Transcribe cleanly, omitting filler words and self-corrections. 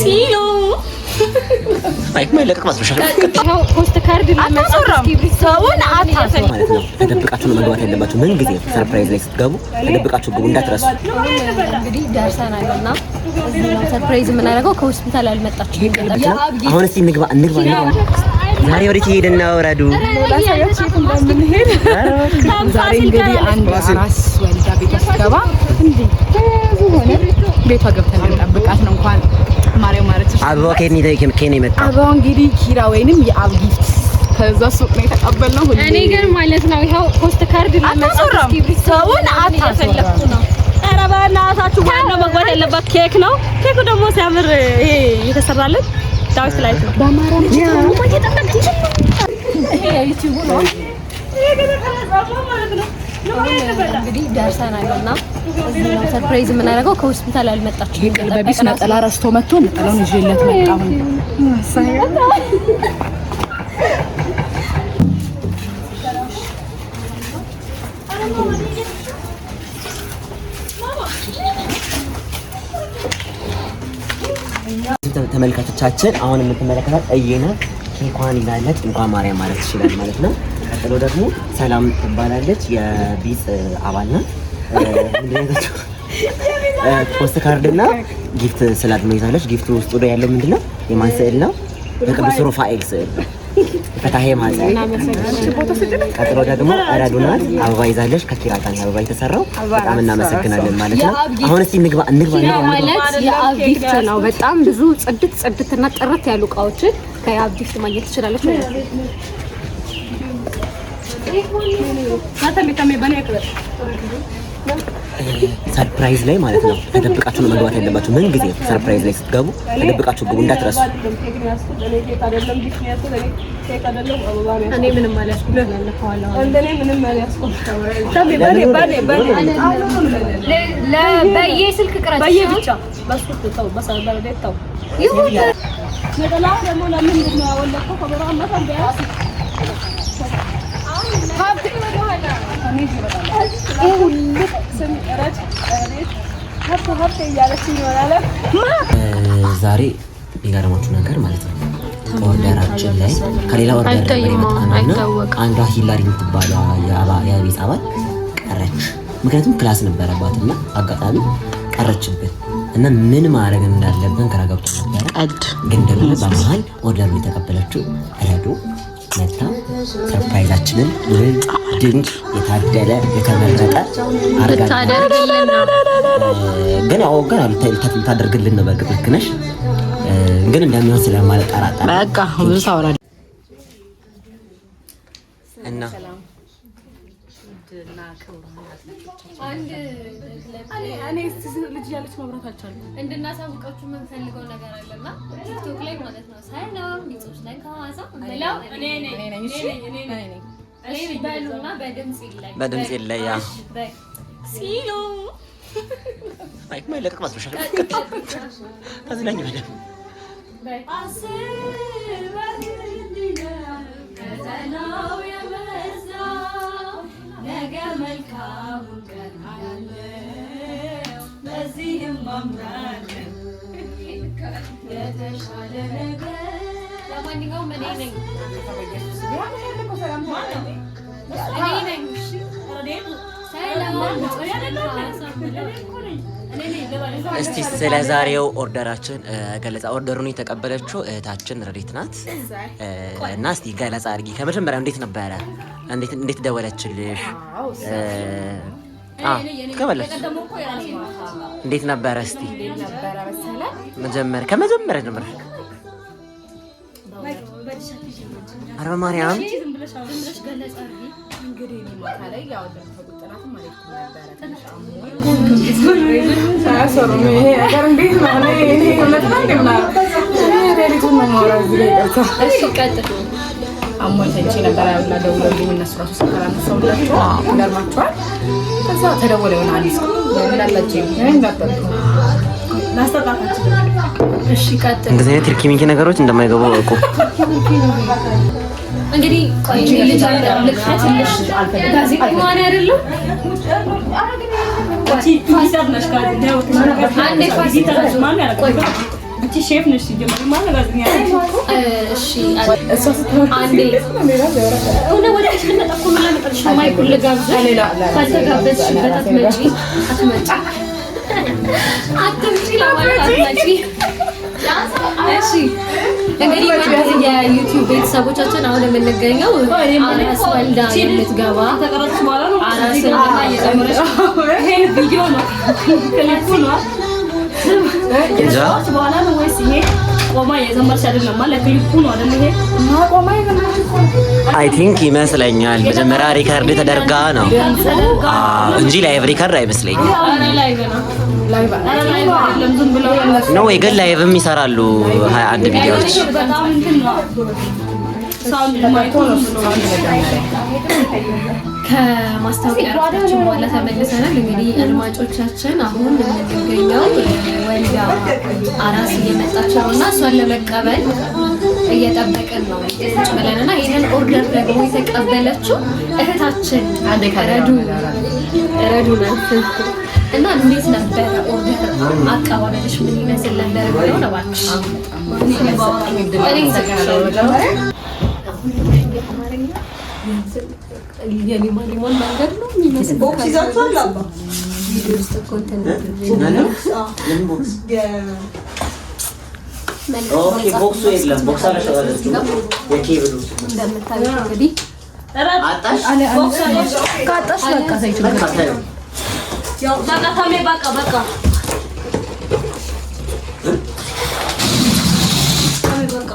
ሲሉ አይ ማይለቀቅ ማስበሻል ነው ፖስት ካርድ ለማሳረም ሰውን አታሰሩ ማለት ነው። ተደብቃችሁ ነው መግባት ያለባችሁ። ምን ጊዜ ሰርፕራይዝ ላይ ስትገቡ ተደብቃችሁ ግቡ እንዳትረሱ። እንግዲህ ደርሰናልና እዚህ ነው ሰርፕራይዝ የምናደርገው። ከሆስፒታል ያልመጣችሁ አሁን እስቲ እንግባ። ዛሬ ወዴት ሄደን ነው? ረዱ ዛሬ እንግዲህ አንድ አራስ ወልዳ ቤቷ ስትገባ ቤቷ ገብተን እንጠብቃት ነው። እንኳን ማርያም ማለት ነው። አበባ ከኔ መጣ። አበባ እንግዲህ ኪራ ወይንም የአብ ጊፍት ከዛ ሱቅ ነው የተቀበልነው። እኔ ግን ማለት ነው ይሄው ፖስት ካርድ ለማሳረም ሰውን አታሰሩ ነው። ኧረ በእናታችሁ ዋናው መግባት ያለባት ኬክ ነው። ኬኩ ደግሞ ሲያምር ይሄ የተሰራለት ዳዊት ላይ ነው። በማርያም ነው እየጠበቅሽ ይሄ ዩቲዩብ ነው። እንግዲህ ደርሰናልና እዚህ ነው ሰርፕራይዝ የምናደርገው። ከሆስፒታል ያልመጣችሁ በቢስ ነጠላ ረስቶ መጥቶ ነጠላውን ይዤለት መጣሁ። ተመልካቾቻችን አሁን የምትመለከታት እየና ኬኳን ይዛለች። እንኳን ማርያም ማለት ይችላል ማለት ነው። ቀጥሎ ደግሞ ሰላም ትባላለች። የቢጽ አባል ናት። ፖስት ካርድ እና ጊፍት ስላድ ነው ይዛለች። ጊፍቱ ውስጥ ወደ ያለው ምንድነው? የማን ስዕል ነው? የቅዱስ ሩፋኤል ስዕል ፈታሄ ማዘር። ቀጥሎ ደግሞ ረዱ ናት። አበባ ይዛለች። ከኪራ ጋር አበባ የተሰራው በጣም እናመሰግናለን ማለት ነው። አሁን እስቲ እንግባ ማለት የአብ ጊፍት ነው። በጣም ብዙ ጽድትና ጥርት ያሉ እቃዎችን ከአብ ጊፍት ማግኘት ትችላለች። ሰርፕራይዝ ላይ ማለት ነው። ተደብቃችሁ ነው መግባት ያለባችሁ። ምን ጊዜ ሰርፕራይዝ ላይ ስትገቡ ተደብቃችሁ ግቡ እንዳትረሱ። እኔ ምንም አልያዝኩም። በየስልክ ቅረጽ ብቻ ዛሬ የሚገርማችሁ ነገር ማለት ነው ኦርደራችን ላይ ከሌላ ኦርደር አንዷ ሂላሪ የምትባለው የቤት አባል ቀረች። ምክንያቱም ክላስ ነበረባትና አጋጣሚ ቀረችብን እና ምን ማድረግ እንዳለብን ግራ ገብቶ ነበረ። ግን ደግሞ በመሀል ኦርደሩን የተቀበለችው ረዱ መታ ሰርፕራይዛችንን ድንቅ የታደለ የተመረጠ ታደርግልን ነው። ግን ያው ልታደርግልን ነው። በእርግጥ ልክ ነሽ፣ ግን እንደሚሆን ስለማልጠራጠር በቃ ብዙ ታወራለህ እና ልጅ ያለች መብራት አልቻለም። እንድናሳውቃችሁ የምንፈልገው ነገር አለና ቲክቶክ ላይ ማለት ነው ሰላም ቢጾች ላይ ከሐዋሳ ብለው እኔ በሉና በድምጽ ይለይ ሲሉ አይ ማይለቀቅ ማስበሻል ታዝናኝ ማለት ከተናው የበዛ ነገ መልካም ቀን አለ በዚህም አምናለሁ የተሻለ ነገር። ለማንኛውም እኔ ነኝ እስቲ ስለ ዛሬው ኦርደራችን ገለጻ። ኦርደሩን የተቀበለችው እህታችን ረዲት ናት እና እስቲ ገለጻ አድርጊ። ከመጀመሪያው እንዴት ነበረ? እንዴት ደወለችልሽ? ከመለስ እንዴት ነበረ? እስቲ ከመጀመሪያ ጀምር። አረ ማርያም አሞልተንቺ ነበር ያውላ ደውሎልኝ እነሱ ራሱ ሰከራነሰውላችሁ ይገርማችኋል። ከዛ ተደወለ የሆነ አዲስ እንዳላችሁ እንዳጠጡ ላስተካክላችሁ። እሺ ቀጥል። እንደዚህ አይነት ትርኪሚኪ ነገሮች እንደማይገቡ አውቁ። እንግዲህ ቆይ ልጅ ልክፈትልሽ ጋዜጠኛ አይደለም አንዴ ፋሲል አንቺ ሼፍ ነሽ ሲጀምር ማለት ጋዝኛ እሺ እሷ አንዴ ወደ ወደሽ ልመጣኩ ማለት ነው ማይኩል ልጋብዛ ካልተጋበዝሽበት አትመጪ ለማለት እሺ እንግዲህ የዩቲዩብ ቤተሰቦቻችን አሁን የምንገኘው አራስ ወልዳ የምትገባ ተቀረጽ በኋላ ነው አራስ እየጨመረች ይሄ ቪዲዮ ነው ክሊፑ ነው ከዛ በኋላ ነው ወይስ ይሄ ቆማ የዘመርሽ አይደለም ማለት ክሊፑ ነው አይደል ይሄ ቆማ የዘመርሽ አይ ቲንክ ይመስለኛል መጀመሪያ ሪከርድ ተደርጋ ነው እንጂ ላይቭ ሪከርድ አይመስለኝም ነው ወይ ግን ላይቭም ይሰራሉ 21 ቪዲዮዎች በጣም እንትን ነው ሳውንድ ማይኮን ከማስታወቂያችን በኋላ ተመልሰናል። እንግዲህ አድማጮቻችን አሁን የምንገኘው ወልዳ አራስ እየመጣች ነው እና እሷን ለመቀበል እየጠበቅን ነው ቁጭ ብለንና ይህንን ኦርደር ደግሞ የተቀበለችው እህታችን ረዱ ናት እና እንዴት ነበር ኦርደር አቀባበልሽ ምን ይመስል ነበር ብለው ነው ባክሽ የሊማን መንገድ ነው የሚመስለው ቦክስ ይዛችኋል አባ ቪዲዮ ውስጥ ኮንተንት ኦኬ ቦክሱ የለም ቦክስ አለ ተባለች የኬብሉ እንደምታዩት እንግዲህ አጣሽ ቦክስ አለሽ ካጣሽ በቃ ሳይችል ያው በቃ ታሜ በቃ ታሜ በቃ